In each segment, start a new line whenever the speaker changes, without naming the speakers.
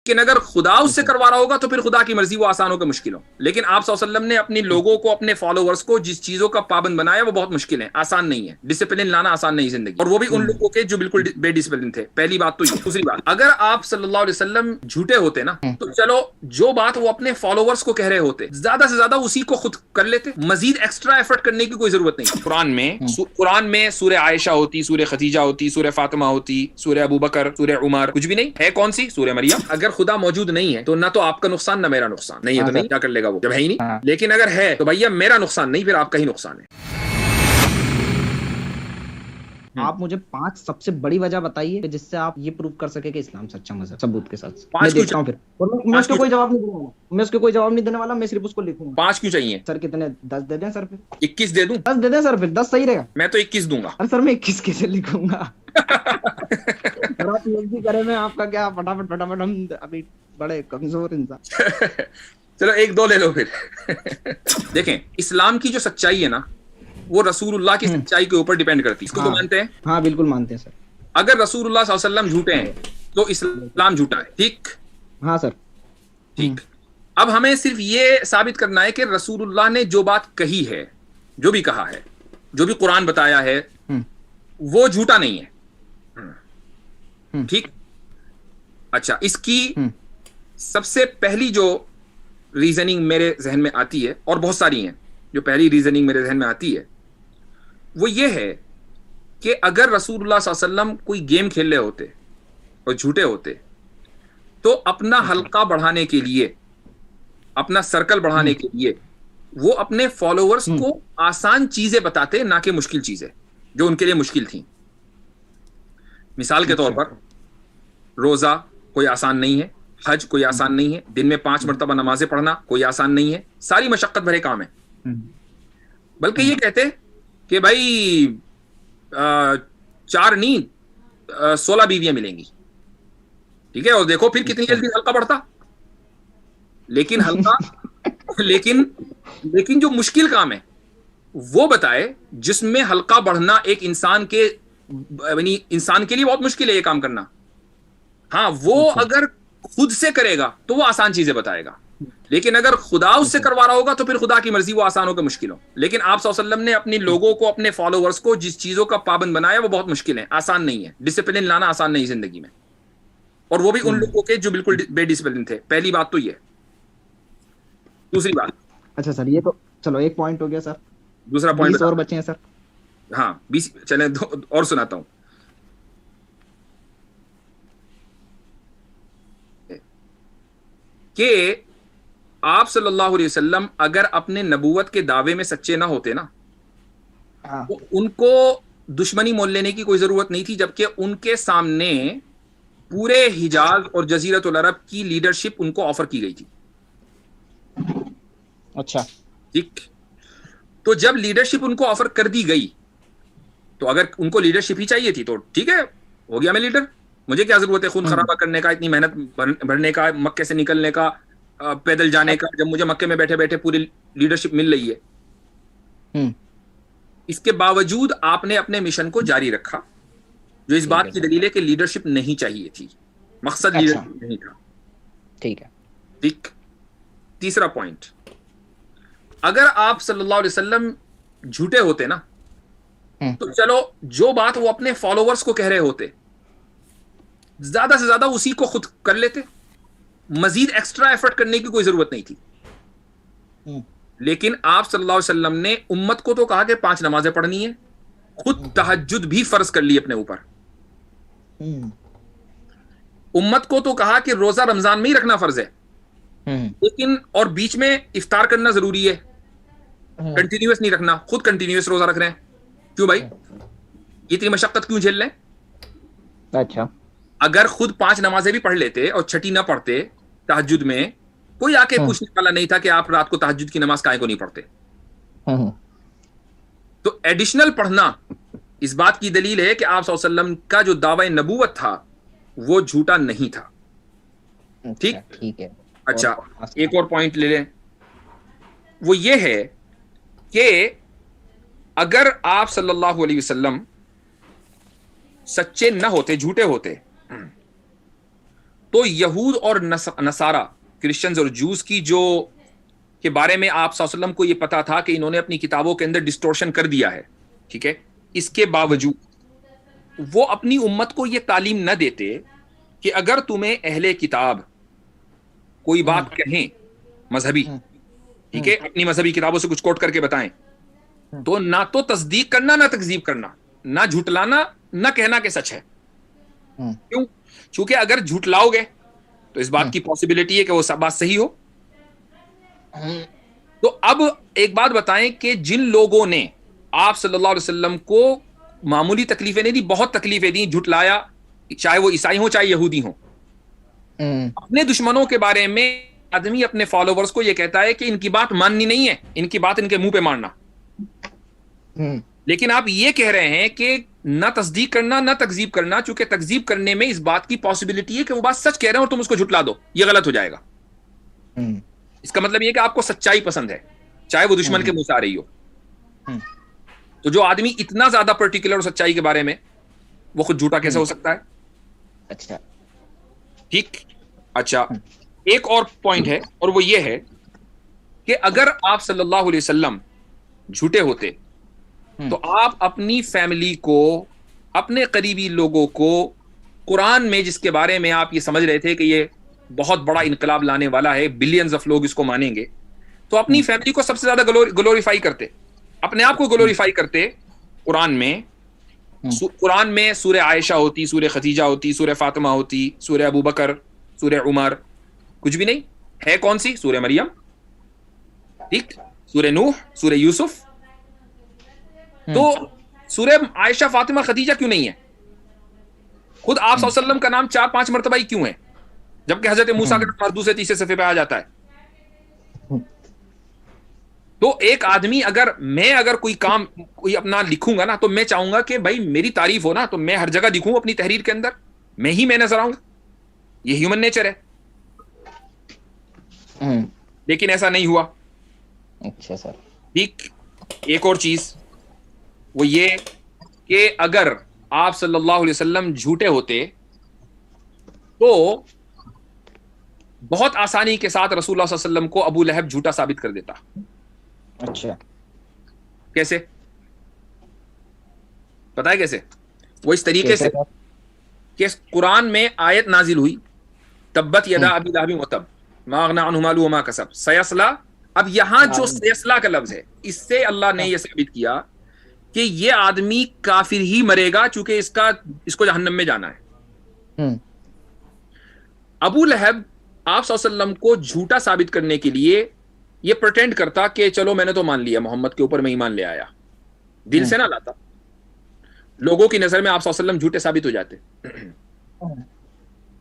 لیکن اگر خدا اس سے کروا رہا ہوگا تو پھر خدا کی مرضی، وہ آسان ہو کہ مشکل ہو. لیکن آپ صلی اللہ علیہ وسلم نے اپنے لوگوں کو، اپنے فالوورز کو جس چیزوں کا پابند بنایا وہ بہت مشکل ہے، آسان نہیں ہے. ڈسپلن لانا آسان نہیں زندگی، اور وہ بھی ان لوگوں کے جو بالکل بے ڈسپلن تھے. پہلی بات تو یہ. دوسری بات، اگر آپ صلی اللہ علیہ وسلم جھوٹے ہوتے نا تو چلو جو بات وہ اپنے فالوورز کو کہہ رہے ہوتے زیادہ سے زیادہ اسی کو خود کر لیتے، مزید ایکسٹرا ایفرٹ کرنے کی کوئی ضرورت نہیں. قرآن میں سورہ عائشہ ہوتی، سورہ خدیجہ ہوتی، سورہ فاطمہ ہوتی، سورہ ابو بکر، سورہ عمر، کچھ بھی نہیں ہے. کون سی؟ سورہ مریم. اگر خدا موجود نہیں ہے تو نہ تو آپ کا نقصان نہ میرا نقصان. نہیں ہے تو نہیں، کیا کر لے گا وہ جب ہے ہی نہیں. لیکن اگر ہے تو بھیا میرا نقصان نہیں، پھر آپ کا ہی نقصان ہے.
آپ مجھے 5 سب سے بڑی وجہ بتائیے جس سے آپ یہ پروف کر سکے کہ اسلام سچا مذہب، ثبوت کے ساتھ. میں دیکھتا ہوں، پھر میں اس کو کوئی جواب نہیں دوں گا. میں اس کو کوئی جواب نہیں دینے والا، میں صرف اس کو لکھوں گا.
5 کیوں چاہیے
سر؟ کتنے؟ 10 دے دیں سر؟ پھر
21 دے دوں؟
10 دے دیں سر، پھر 10 صحیح رہے گا.
میں تو 21 دوں گا.
سر میں 21 کیسے لکھوں گا؟ آپ جلدی کریں، میں آپ کا کیا فٹافٹ ہم ابھی بڑے کمزور انسان.
چلو 1-2 لے لو پھر. دیکھیں، اسلام کی جو سچائی ہے نا وہ رسول اللہ کی سچائی کے اوپر ڈیپینڈ کرتی ہے. اس کو تو مانتے ہیں؟
ہاں بالکل مانتے ہیں سر.
اگر رسول اللہ صلی اللہ علیہ وسلم جھوٹے ہیں تو اسلام جھوٹا ہے. ٹھیک؟
ہاں سر.
ٹھیک. اب ہمیں صرف یہ ثابت کرنا ہے کہ رسول اللہ نے جو بات کہی ہے، جو بھی کہا ہے، جو بھی قرآن بتایا ہے، وہ جھوٹا نہیں ہے. ٹھیک. اچھا، اس کی سب سے پہلی جو ریزننگ میرے ذہن میں آتی ہے، اور بہت ساری ہیں، جو پہلی ریزننگ میرے ذہن میں آتی ہے وہ یہ ہے کہ اگر رسول اللہ صلی اللہ علیہ وسلم کوئی گیم کھیل رہے ہوتے اور جھوٹے ہوتے تو اپنا حلقہ بڑھانے کے لیے، اپنا سرکل بڑھانے کے لیے وہ اپنے فالوورز کو آسان چیزیں بتاتے، نہ کہ مشکل چیزیں جو ان کے لیے مشکل تھیں. مثال کے طور پر روزہ کوئی آسان نہیں ہے، حج کوئی آسان نہیں ہے، دن میں 5 مرتبہ نمازیں پڑھنا کوئی آسان نہیں ہے، ساری مشقت بھرے کام ہے. بلکہ یہ کہتے کہ بھائی 4 نہیں 16 بیویاں ملیں گی. ٹھیک ہے، اور دیکھو پھر کتنی جلدی حلقہ بڑھتا. لیکن حلقہ لیکن جو مشکل کام ہے وہ بتائے، جس میں حلقہ بڑھنا ایک انسان کے، یعنی انسان کے لیے بہت مشکل ہے یہ کام کرنا. ہاں، وہ اگر خود سے کرے گا تو وہ آسان چیزیں بتائے گا. لیکن اگر خدا اس سے کروا رہا ہوگا تو پھر خدا کی مرضی، وہ آسان ہو کہ مشکل ہو. لیکن آپ صلی اللہ علیہ وسلم نے اپنے لوگوں کو، اپنے فالوورز کو جس چیزوں کا پابند بنایا وہ بہت مشکل ہے، آسان نہیں ہے. ڈسپلن لانا آسان نہیں زندگی میں، اور وہ بھی ان لوگوں کے جو بالکل بے ڈسپلن تھے. پہلی بات تو یہ. دوسری بات،
اچھا سر، یہ تو چلو ایک پوائنٹ ہو گیا سر.
دوسرا پوائنٹ
20 اور بچے ہیں سر.
ہاں 20 چلیں اور سناتا ہوں. کہ آپ صلی اللہ علیہ وسلم اگر اپنے نبوت کے دعوے میں سچے نہ ہوتے نا تو ان کو دشمنی مول لینے کی کوئی ضرورت نہیں تھی، جبکہ ان کے سامنے پورے حجاز اور جزیرۃ العرب کی لیڈرشپ ان کو آفر کی گئی تھی.
اچھا
ٹھیک. تو جب لیڈرشپ ان کو آفر کر دی گئی تو اگر ان کو لیڈرشپ ہی چاہیے تھی تو ٹھیک ہے، ہو گیا میں لیڈر، مجھے کیا ضرورت ہے خون خرابہ کرنے کا، اتنی محنت بھرنے کا، مکے سے نکلنے کا، پیدل جانے کا، جب مجھے مکے میں بیٹھے بیٹھے پوری لیڈرشپ مل رہی ہے. اس کے باوجود آپ نے اپنے مشن کو جاری رکھا، جو اس بات کی دلیل ہے کہ لیڈرشپ نہیں چاہیے تھی، مقصد لیڈرشپ نہیں تھا.
ٹھیک ہے.
ٹھیک. تیسرا پوائنٹ، اگر آپ صلی اللہ علیہ وسلم جھوٹے ہوتے نا تو چلو جو بات وہ اپنے فالوورز کو کہہ رہے ہوتے زیادہ سے زیادہ اسی کو خود کر لیتے، مزید ایکسٹرا ایفرٹ کرنے کی کوئی ضرورت نہیں تھی. لیکن آپ صلی اللہ علیہ وسلم نے امت کو تو کہا کہ 5 نمازیں پڑھنی ہے، خود تہجد بھی فرض کر لی اپنے اوپر. امت کو تو کہا کہ روزہ رمضان میں ہی رکھنا فرض ہے، لیکن اور بیچ میں افطار کرنا ضروری ہے، کنٹینیوس نہیں رکھنا، خود کنٹینیوس روزہ رکھ رہے ہیں. کیوں بھائی اتنی مشقت کیوں جھیل لیں؟
اچھا،
اگر خود 5 نمازیں بھی پڑھ لیتے اور چھٹی نہ پڑھتے تہجد میں، کوئی آ کے پوچھنے والا نہیں تھا کہ آپ رات کو تہجد کی نماز کائیں کو نہیں پڑھتے. تو ایڈیشنل پڑھنا اس بات کی دلیل ہے کہ آپ صلی اللہ علیہ وسلم کا جو دعوی نبوت تھا وہ جھوٹا نہیں تھا. ٹھیک ہے. اچھا، ایک اور پوائنٹ لے لیں، وہ یہ ہے کہ اگر آپ صلی اللہ علیہ وسلم سچے نہ ہوتے، جھوٹے ہوتے، تو یہود اور نصارہ کرسچنز اور جوز کی جو کے بارے میں آپ صلی اللہ علیہ وسلم کو یہ پتا تھا کہ انہوں نے اپنی کتابوں کے اندر ڈسٹورشن کر دیا ہے, ٹھیک ہے, اس کے باوجود وہ اپنی امت کو یہ تعلیم نہ دیتے کہ اگر تمہیں اہل کتاب کوئی بات کہیں مذہبی, ٹھیک ہے, اپنی مذہبی کتابوں سے کچھ کوٹ کر کے بتائیں, تو نہ تو تصدیق کرنا نہ تکذیب کرنا, نہ جھٹلانا نہ کہنا کہ سچ ہے. کیوں؟ چونکہ اگر جھٹلاؤ گے تو اس بات کی پاسبلٹی ہے کہ وہ بات صحیح ہو. تو اب ایک بات بتائیں کہ جن لوگوں نے آپ صلی اللہ علیہ وسلم کو معمولی تکلیفیں نہیں دی, بہت تکلیفیں دی, جھٹلایا, چاہے وہ عیسائی ہوں چاہے یہودی ہوں, اپنے دشمنوں کے بارے میں آدمی اپنے فالوورز کو یہ کہتا ہے کہ ان کی بات ماننی نہیں ہے, ان کی بات ان کے منہ پہ مارنا. لیکن آپ یہ کہہ رہے ہیں کہ نہ تصدیق کرنا نہ تکذیب کرنا, چونکہ تکذیب کرنے میں اس بات کی پاسبلٹی ہے کہ وہ بات سچ کہہ رہے ہیں اور تم اس کو جھٹلا دو, یہ غلط ہو جائے گا. اس کا مطلب یہ کہ آپ کو سچائی پسند ہے چاہے وہ دشمن کے منہ سے آ رہی ہو. تو جو آدمی اتنا زیادہ پرٹیکولر سچائی کے بارے میں, وہ خود جھوٹا کیسے ہو سکتا ہے؟
اچھا
ٹھیک. اچھا, ایک اور پوائنٹ ہے, اور وہ یہ ہے کہ اگر آپ صلی اللہ علیہ وسلم جھوٹے ہوتے تو آپ اپنی فیملی کو, اپنے قریبی لوگوں کو قرآن میں جس کے بارے میں آپ یہ سمجھ رہے تھے کہ یہ بہت بڑا انقلاب لانے والا ہے, بلینز آف لوگ اس کو مانیں گے, تو اپنی فیملی کو سب سے زیادہ گلوریفائی کرتے, اپنے آپ کو گلوریفائی کرتے. قرآن میں سورہ عائشہ ہوتی, سورہ خدیجہ ہوتی, سورہ فاطمہ ہوتی, سورہ ابو بکر, سورہ عمر, کچھ بھی نہیں ہے. کون سی؟ سورہ مریم, ٹھیک, سورہ نوح, سورہ یوسف. تو سورہ عائشہ, فاطمہ, خدیجہ کیوں نہیں ہے؟ خود آپ صلی اللہ علیہ وسلم کا نام 4-5 مرتبہ ہی کیوں ہے, جبکہ حضرت موسیٰ کے مردو سے 3 صفحے پہ آ جاتا ہے؟ تو ایک آدمی اگر کوئی کام کوئی اپنا لکھوں گا نا, تو میں چاہوں گا کہ بھائی میری تعریف ہو نا, تو میں ہر جگہ دکھوں اپنی تحریر کے اندر, میں نظر آؤں. یہ ہیومن نیچر ہے. لیکن ایسا نہیں ہوا.
اچھا سر.
ٹھیک. ایک اور چیز وہ یہ کہ اگر آپ صلی اللہ علیہ وسلم جھوٹے ہوتے تو بہت آسانی کے ساتھ رسول اللہ صلی اللہ علیہ وسلم کو ابو لہب جھوٹا ثابت کر دیتا.
اچھا,
کیسے پتا ہے کیسے؟ وہ اس طریقے سے کہ قرآن میں آیت نازل ہوئی, تبت یدا ابی لہب وتب ما اغنی عنہ مالہ وما کسب سیصلی. اب یہاں جو سیصلی کا لفظ ہے, اس سے اللہ نے یہ ثابت کیا کہ یہ آدمی کافر ہی مرے گا, چونکہ اس کو جہنم میں جانا ہے. ابو لہب آپ صلی اللہ علیہ وسلم کو جھوٹا ثابت کرنے کے لیے یہ پرٹینڈ کرتا کہ چلو میں نے تو مان لیا, محمد کے اوپر میں ایمان لے آیا, دل سے نہ لاتا. لوگوں کی نظر میں آپ صلی اللہ علیہ وسلم جھوٹے ثابت ہو جاتے.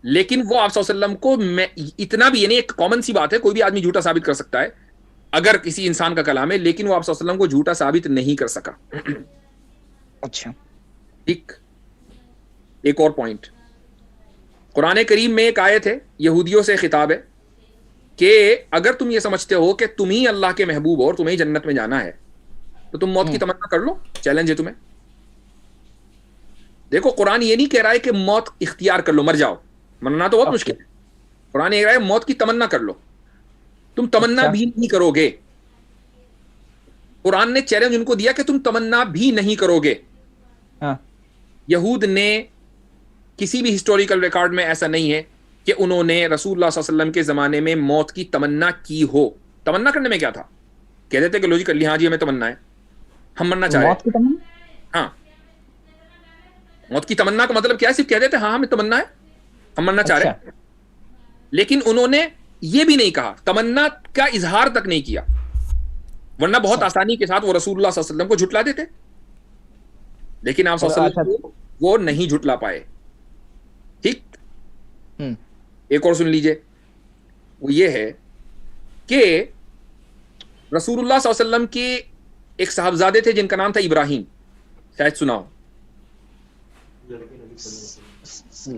لیکن وہ آپ صلی اللہ علیہ وسلم کو اتنا بھی, یعنی ایک کامن سی بات ہے, کوئی بھی آدمی جھوٹا ثابت کر سکتا ہے اگر کسی انسان کا کلام ہے, لیکن وہ آپ صلی اللہ علیہ وسلم کو جھوٹا ثابت نہیں کر سکا.
اچھا
ٹھیک. ایک اور پوائنٹ, قرآن کریم میں ایک آیت ہے, یہودیوں سے خطاب ہے کہ اگر تم یہ سمجھتے ہو کہ تم ہی اللہ کے محبوب ہو اور تمہیں جنت میں جانا ہے, تو تم موت کی تمنا کر لو, چیلنج ہے تمہیں. دیکھو قرآن یہ نہیں کہہ رہا ہے کہ موت اختیار کر لو, مر جاؤ, مرنا تو بہت مشکل ہے. قرآن یہ کہہ رہا ہے موت کی تمنا کر لو. تم تمنا بھی نہیں کرو گے. قرآن نے چیلنج ان کو دیا کہ تم تمنا بھی نہیں کرو گے. یہود نے کسی بھی ہسٹوریکل ریکارڈ میں ایسا نہیں ہے کہ انہوں نے رسول اللہ صلی اللہ علیہ وسلم کے زمانے میں موت کی تمنا کی ہو. تمنا کرنے میں کیا تھا؟ کہہ دیتے کہ لو جی کر لی, ہاں جی ہمیں تمنا ہے, ہم مرنا چاہ رہے ہیں. ہاں, موت کی تمنا کا مطلب کیا ہے؟ صرف کہہ دیتے ہاں ہمیں تمنا ہے, ہم مرنا چاہ رہے ہیں. لیکن انہوں نے یہ بھی نہیں کہا, تمنا کا اظہار تک نہیں کیا, ورنہ بہت آسانی کے ساتھ وہ رسول اللہ صلی اللہ علیہ وسلم کو جھٹلا دیتے. لیکن آپ صلی اللہ علیہ وسلم کو وہ نہیں جھٹلا پائے. ٹھیک. ایک اور سن لیجئے, وہ یہ ہے کہ رسول اللہ صلی اللہ علیہ وسلم کے ایک صاحبزادے تھے جن کا نام تھا ابراہیم, شاید سناؤ.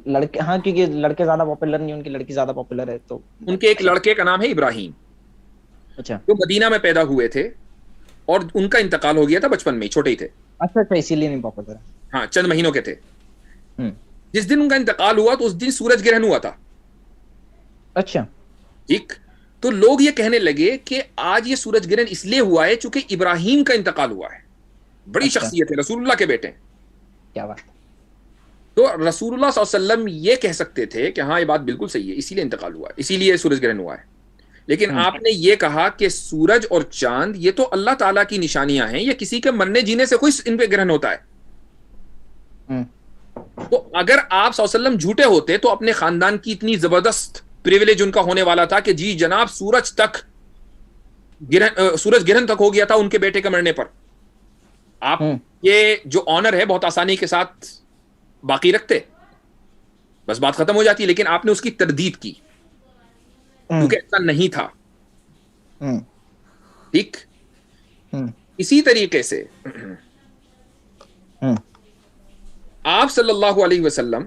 لڑکے, ہاں, کیونکہ لڑکے زیادہ پاپولر نہیں, ان کی لڑکی زیادہ پاپولر ہے. تو
ان کے ایک لڑکے کا نام ہے ابراہیم.
اچھا.
جو مدینہ میں پیدا ہوئے تھے اور ان کا انتقال ہو گیا تھا بچپن میں, چھوٹے ہی تھے.
اچھا, اسی لیے نہیں پاپولر.
ہاں, چند مہینوں کے تھے. جس دن ان کا انتقال ہوا تو اس دن سورج گرہن ہوا تھا.
اچھا
ٹھیک. تو لوگ یہ کہنے لگے کہ آج یہ سورج گرہن اس لیے ہوا ہے چونکہ ابراہیم کا انتقال ہوا ہے, بڑی شخصیت ہے, رسول اللہ کے بیٹے ہیں.
کیا بات.
تو رسول اللہ صلی اللہ علیہ وسلم یہ کہہ سکتے تھے کہ ہاں یہ بات بالکل صحیح ہے, اسی لیے انتقال ہوا ہے, اسی لیے سورج گرہن ہوا ہے. لیکن آپ نے یہ کہا کہ سورج اور چاند یہ تو اللہ تعالیٰ کی نشانیاں ہیں, یہ کسی کے مرنے جینے سے کوئی ان پہ گرہن ہوتا ہے. تو اگر آپ صلی اللہ علیہ وسلم جھوٹے ہوتے تو اپنے خاندان کی اتنی زبردست پریویلیج ان کا ہونے والا تھا کہ جی جناب سورج گرہن تک ہو گیا تھا ان کے بیٹے کے مرنے پر. آپ یہ جو آنر ہے بہت آسانی کے ساتھ باقی رکھتے, بس بات ختم ہو جاتی. لیکن آپ نے اس کی تردید کی کیونکہ ایسا نہیں تھا. ٹھیک. اسی طریقے سے آپ صلی اللہ علیہ وسلم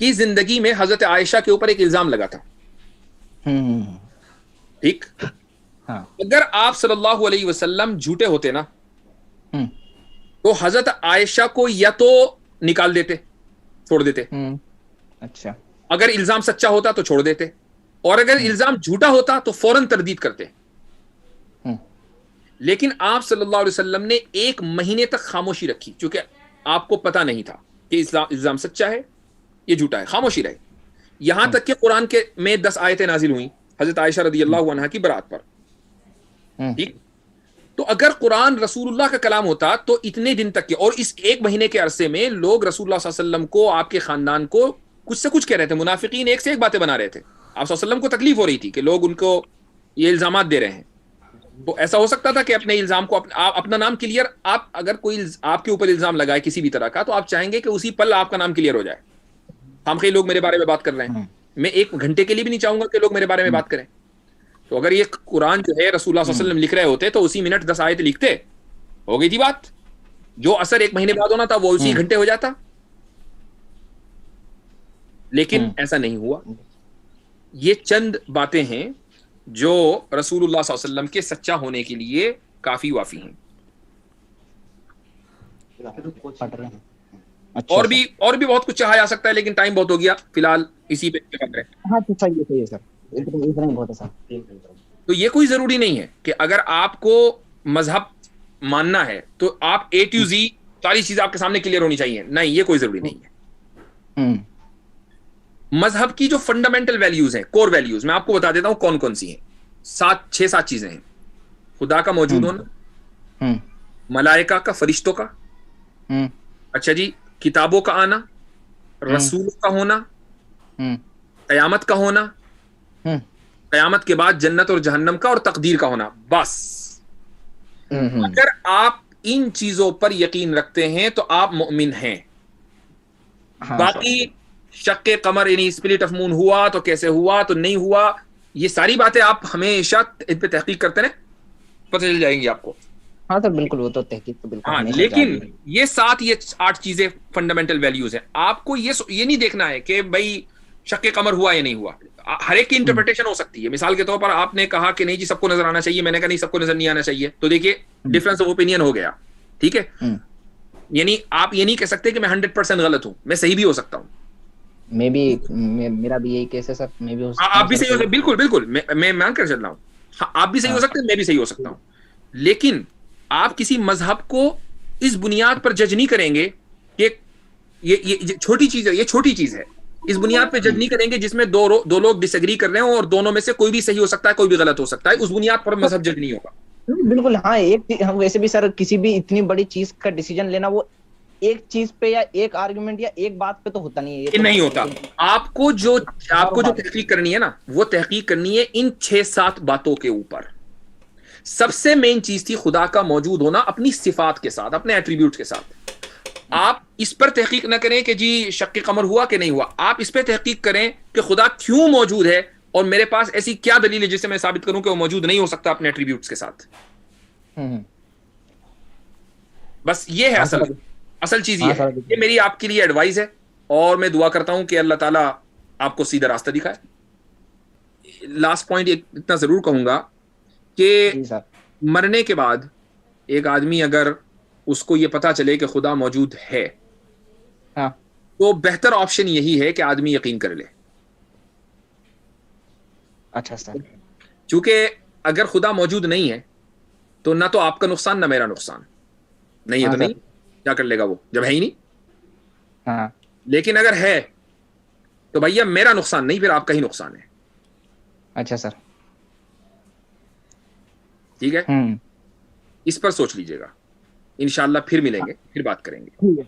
کی زندگی میں حضرت عائشہ کے اوپر ایک الزام لگا تھا. ٹھیک. اگر آپ صلی اللہ علیہ وسلم جھوٹے ہوتے نا تو حضرت عائشہ کو یا تو نکال دیتے, چھوڑ دیتے.
اچھا.
اگر الزام سچا ہوتا تو چھوڑ دیتے, اور اگر الزام جھوٹا ہوتا تو فوراً تردید کرتے. لیکن آپ صلی اللہ علیہ وسلم نے 1 مہینے تک خاموشی رکھی چونکہ آپ کو پتا نہیں تھا کہ الزام سچا ہے یہ جھوٹا ہے. خاموشی رہے یہاں تک کہ قرآن کے میں 10 آیتیں نازل ہوئیں حضرت عائشہ رضی اللہ عنہا کی برات پر. ٹھیک. تو اگر قرآن رسول اللہ کا کلام ہوتا تو اتنے دن تک کے, اور اس 1 مہینے کے عرصے میں لوگ رسول اللہ صلی اللہ علیہ وسلم کو, آپ کے خاندان کو کچھ سے کچھ کہہ رہے تھے. منافقین ایک سے ایک باتیں بنا رہے تھے. آپ صلی اللہ علیہ وسلم کو تکلیف ہو رہی تھی کہ لوگ ان کو یہ الزامات دے رہے ہیں. تو ایسا ہو سکتا تھا کہ اپنے الزام کو اپنا نام کلیئر, آپ اگر کوئی آپ کے اوپر الزام لگائے کسی بھی طرح کا تو آپ چاہیں گے کہ اسی پل آپ کا نام کلیئر ہو جائے. ہم کئی لوگ میرے بارے میں بات کر رہے ہیں, میں 1 گھنٹے کے لیے بھی نہیں چاہوں گا کہ لوگ میرے بارے میں بات کریں. تو اگر یہ قرآن جو ہے رسول اللہ صلی اللہ علیہ وسلم لکھ رہے ہوتے تو اسی منٹ 10 آیت لکھتے, ہو گئی تھی بات. جو اثر 1 مہینے بعد ہونا تھا وہ اسی گھنٹے ہو جاتا. لیکن ایسا نہیں ہوا. یہ چند باتیں ہیں جو رسول اللہ صلی اللہ علیہ وسلم کے سچا ہونے کے لیے کافی وافی ہیں. اور بھی بہت کچھ کہا جا سکتا ہے لیکن ٹائم بہت ہو گیا, فی الحال اسی پہ بات کریں.
ہاں صحیح ہے سر, اتنا ہی بہت ہے سر.
تو یہ کوئی ضروری نہیں ہے کہ اگر آپ کو مذہب ماننا ہے تو آپ A to Z ساری چیزیں آپ کے سامنے کلیئر ہونی چاہیے. نہیں, یہ کوئی ضروری نہیں ہے. مذہب کی جو فنڈامنٹل ویلیوز ہیں, کور ویلیوز, میں آپ کو بتا دیتا ہوں کون کون سی ہیں. 6-7 چیزیں ہیں. خدا کا موجود ہونا, ملائکہ کا, فرشتوں کا, اچھا جی, کتابوں کا آنا, رسول کا ہونا, قیامت کا ہونا, قیامت کے بعد جنت اور جہنم کا, اور تقدیر کا ہونا. بس اگر آپ ان چیزوں پر یقین رکھتے ہیں تو آپ مؤمن ہیں. باقی شق قمر یعنی اسپلٹ آف مون ہوا تو کیسے ہوا تو نہیں ہوا, یہ ساری باتیں آپ ہمیشہ ان پہ تحقیق کرتے رہیں, پتہ چل جائیں گی آپ کو.
ہاں سر بالکل, وہ تو تحقیق تو بالکل.
ہاں لیکن یہ 8 چیزیں فنڈامنٹل ویلیوز ہیں. آپ کو یہ نہیں دیکھنا ہے کہ بھائی شق قمر ہوا یا نہیں ہوا. ہر ایک کی انٹرپریٹیشن ہو سکتی ہے. مثال کے طور پر آپ نے کہا کہ نہیں جی سب کو نظر آنا چاہیے, میں نے کہا نہیں سب کو نظر نہیں آنا چاہیے, تو دیکھیے ڈفرنس آف اوپینین ہو گیا. ٹھیک ہے, یعنی آپ یہ نہیں کہہ سکتے کہ میں 100% غلط ہوں, میں صحیح بھی ہو سکتا ہوں.
میرا بھی یہی کیس ہے سر, میں بھی ہو سکتا ہوں.
آپ بھی صحیح ہو سکتے, بالکل میں مان کر چل رہا ہوں. آپ بھی صحیح ہو سکتے ہیں, میں بھی صحیح ہو سکتا ہوں. لیکن آپ کسی مذہب کو اس بنیاد پر جج نہیں کریں گے کہ یہ چھوٹی چیز ہے, یہ چھوٹی چیز ہے, اس بنیاد پہ جج نہیں کریں گے جس میں دو لوگ ڈس ایگری کر رہے ہوں اور دونوں میں سے کوئی بھی صحیح ہو سکتا ہے کوئی بھی غلط ہو سکتا ہے. اس بنیاد پر مذہب جج نہیں ہوگا.
بالکل. ہاں ویسے بھی سر کسی بھی اتنی بڑی چیز کا ڈیسیجن لینا وہ ایک چیز پہ یا ایک آرگومنٹ یا ایک بات پہ تو ہوتا نہیں ہے.
نہیں ہوتا. آپ کو جو تحقیق کرنی ہے نا, وہ تحقیق کرنی ہے ان 6-7 باتوں کے اوپر. سب سے مین چیز تھی خدا کا موجود ہونا اپنی صفات کے ساتھ, اپنے ایٹریبیوٹ کے ساتھ. آپ اس پر تحقیق نہ کریں کہ جی شق قمر ہوا کہ نہیں ہوا, آپ اس پہ تحقیق کریں کہ خدا کیوں موجود ہے اور میرے پاس ایسی کیا دلیل ہے جس سے میں ثابت کروں کہ وہ موجود نہیں ہو سکتا اپنے ایٹریبیوٹس کے ساتھ. بس یہ ہے اصل چیز. یہ میری آپ کے لیے ایڈوائز ہے, اور میں دعا کرتا ہوں کہ اللہ تعالیٰ آپ کو سیدھا راستہ دکھائے. لاسٹ پوائنٹ اتنا ضرور کہوں گا کہ مرنے کے بعد ایک آدمی اگر اس کو یہ پتا چلے کہ خدا موجود ہے تو بہتر آپشن یہی ہے کہ آدمی یقین کر لے.
اچھا سر.
چونکہ اگر خدا موجود نہیں ہے تو نہ تو آپ کا نقصان نہ میرا نقصان. نہیں ہے تو نہیں, کیا کر لے گا وہ جب ہے ہی نہیں.
ہاں
لیکن اگر ہے تو بھیا میرا نقصان نہیں, پھر آپ کا ہی نقصان ہے.
اچھا سر.
ٹھیک ہے, اس پر سوچ لیجئے گا. انشاءاللہ پھر ملیں گے, پھر بات کریں گے.